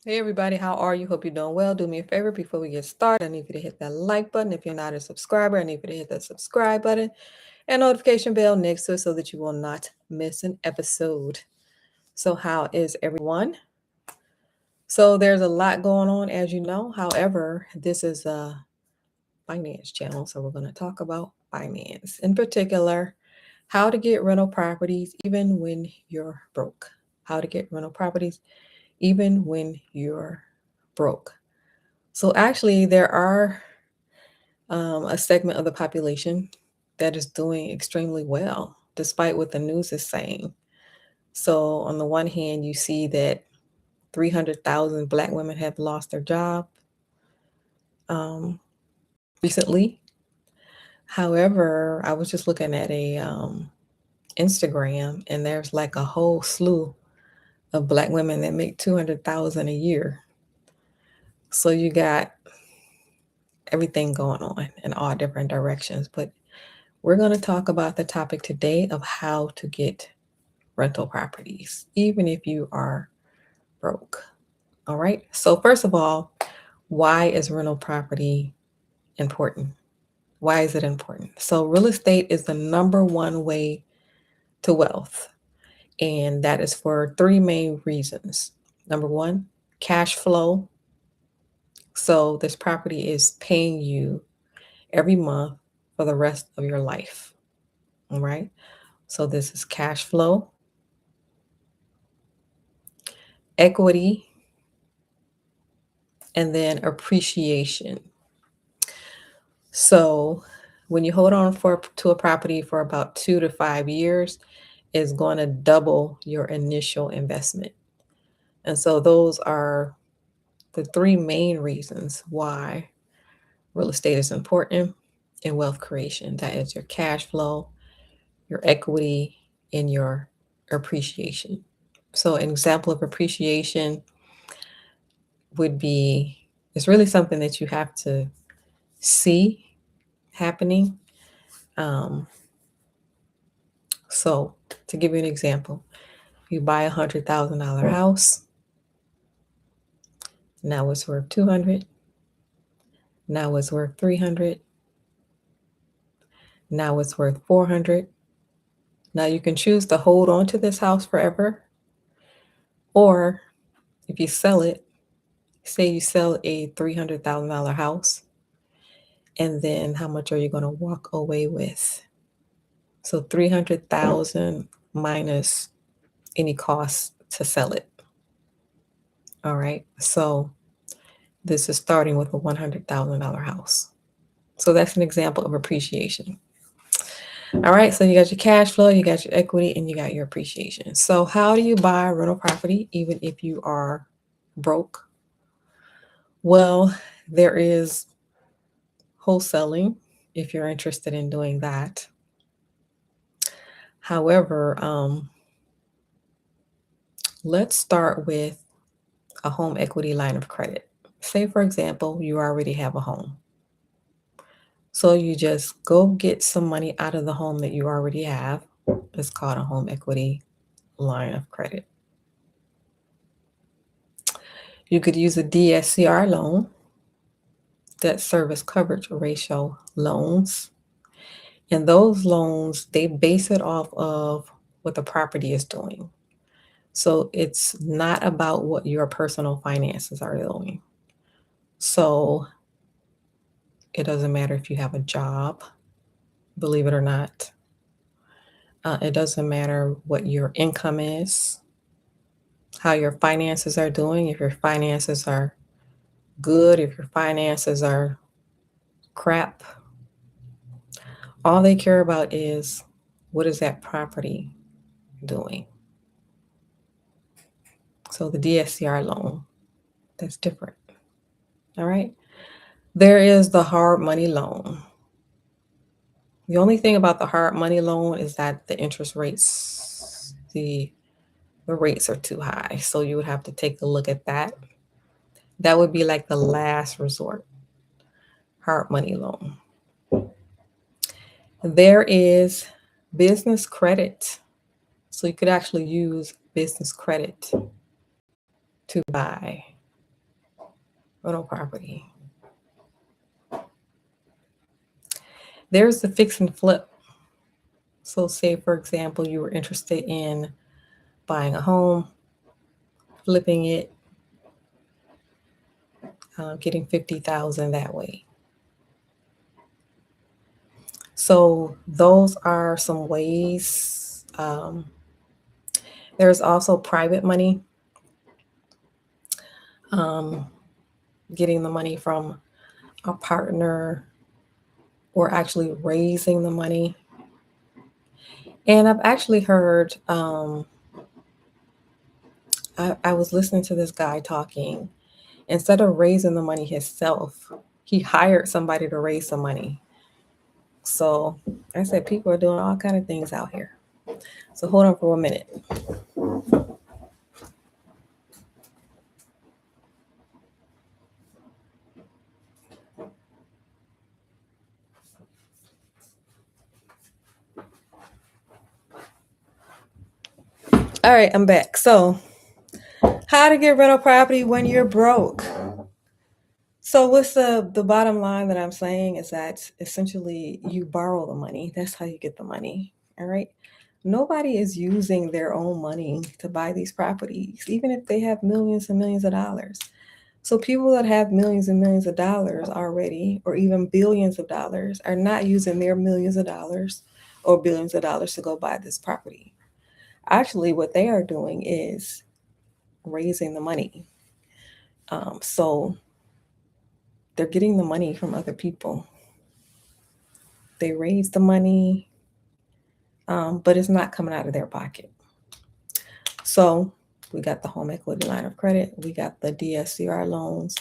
Hey everybody, how are you? Hope you're doing well. Do me a favor before we get started. I need you to hit that like button. If you're not a subscriber, I need you to hit that subscribe button and notification bell next to it so that you will not miss an episode. So, how is everyone? So, there's a lot going on, as you know. However, this is a finance channel, so we're going to talk about finance, in particular, how to get rental properties even when you're broke. How to get rental properties even when you're broke. So actually, there are a segment of the population that is doing extremely well, despite what the news is saying. So on the one hand, you see that 300,000 Black women have lost their job um, recently. However, I was just looking at a Instagram, and there's like a whole slew of Black women that make 200,000 a year. So you got everything going on in all different directions. But we're going to talk about the topic today of how to get rental properties, even if you are broke. All right. So, first of all, why is rental property important? Why is it important? So, real estate is the number one way to wealth, and that is for three main reasons. Number one, cash flow. So, this property is paying you every month for the rest of your life. All right. So, this is cash flow, equity, and then appreciation. So when you hold on to a property for about 2 to 5 years, it's going to double your initial investment. And so those are the three main reasons why real estate is important in wealth creation. That is your cash flow, your equity, and your appreciation. So an example of appreciation would be, it's really something that you have to see happening. Um, so to give you an example, you buy $100,000 house. Now it's worth 200. Now it's worth 300. Now it's worth 400. Now you can choose to hold on to this house forever, or if you sell it, say you sell a $300,000 house, and then how much are you going to walk away with? So 300,000 minus any cost to sell it. All right. So this is starting with a $100,000 house. So that's an example of appreciation. All right, so you got your cash flow, you got your equity, and you got your appreciation. So how do you buy rental property even if you are broke? Well, there is wholesaling if you're interested in doing that. However, let's start with a home equity line of credit. Say, for example, you already have a home. So you just go get some money out of the home that you already have. It's called a home equity line of credit. You could use a DSCR loan, debt service coverage ratio loans. And those loans, they base it off of what the property is doing. So it's not about what your personal finances are doing. So it doesn't matter if you have a job, believe it or not. It doesn't matter what your income is, how your finances are doing, if your finances are good, if your finances are crap. All they care about is what is that property doing. So the DSCR loan, that's different. All right. There is the hard money loan. The only thing about the hard money loan is that the interest rates, the rates are too high. So you would have to take a look at that. That would be like the last resort, hard money loan. There is business credit. So you could actually use business credit to buy rental property. There's the fix and flip. So say, for example, you were interested in buying a home, flipping it, getting $50,000 that way. So those are some ways. There's also private money, getting the money from a partner or actually raising the money. And I've actually heard, I was listening to this guy talking. Instead of raising the money himself, he hired somebody to raise some money. So I said, people are doing all kind of things out here. So hold on for a minute. All right, I'm back. So how to get rental property when you're broke. So what's the bottom line that I'm saying is that essentially you borrow the money. That's how you get the money. All right. Nobody is using their own money to buy these properties, even if they have millions and millions of dollars. So people that have millions and millions of dollars already, or even billions of dollars, are not using their millions of dollars or billions of dollars to go buy this property. Actually, what they are doing is raising the money. So they're getting the money from other people. They raise the money, but it's not coming out of their pocket. So we got the home equity line of credit. We got the DSCR loans.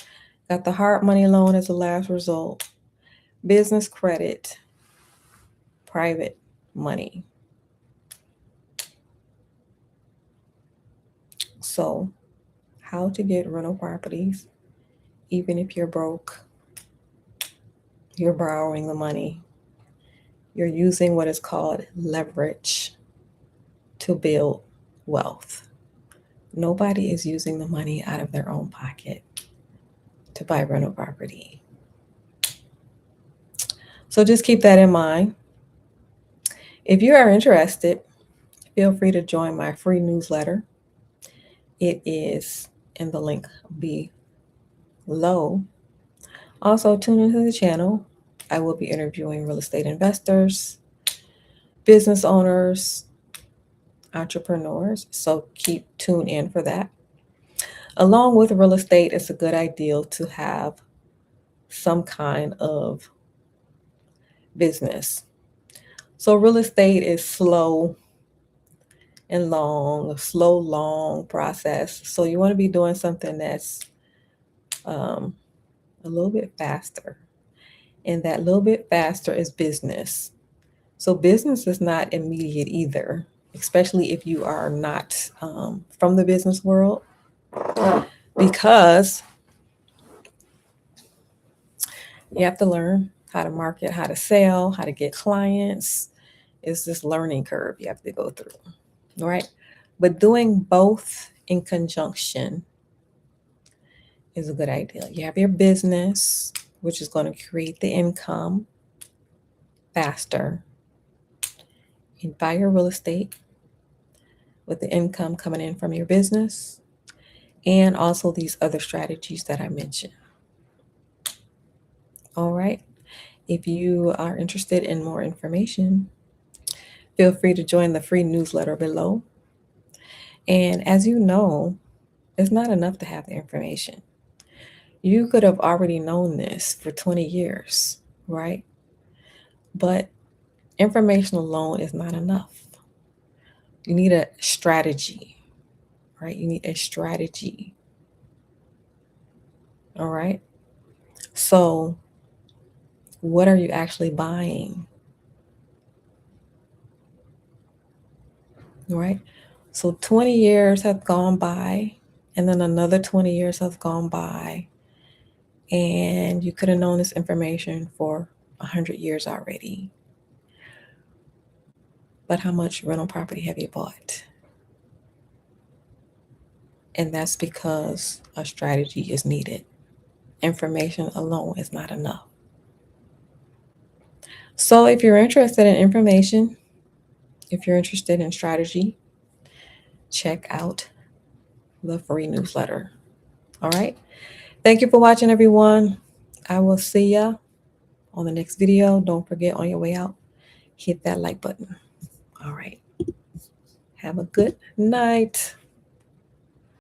Got the hard money loan as a last result. Business credit. Private money. So how to get rental properties, even if you're broke, you're borrowing the money. You're using what is called leverage to build wealth. Nobody is using the money out of their own pocket to buy rental property. So just keep that in mind. If you are interested, feel free to join my free newsletter. It is in the link below. Also, tune into the channel. I will be interviewing real estate investors, business owners, entrepreneurs. So keep tuned in for that. Along with real estate, it's a good idea to have some kind of business. So real estate is slow and long process. So you want to be doing something that's a little bit faster. And that little bit faster is business. So business is not immediate either, especially if you are not from the business world, because you have to learn how to market, how to sell, how to get clients. It's this learning curve you have to go through, right? But doing both in conjunction is a good idea. You have your business, which is going to create the income faster. You buy your real estate with the income coming in from your business, and also these other strategies that I mentioned. All right. If you are interested in more information, feel free to join the free newsletter below. And as you know, it's not enough to have the information. You could have already known this for 20 years, right? But information alone is not enough. You need a strategy, right? You need a strategy. All right. So, what are you actually buying? Right? So 20 years have gone by, and then another 20 years have gone by, and you could have known this information for 100 years already. But how much rental property have you bought? And that's because a strategy is needed. information alone is not enough. So if you're interested in information, if you're interested in strategy, check out the free newsletter. All right. Thank you for watching, everyone. I will see ya on the next video. Don't forget, on your way out, hit that like button. All right. Have a good night.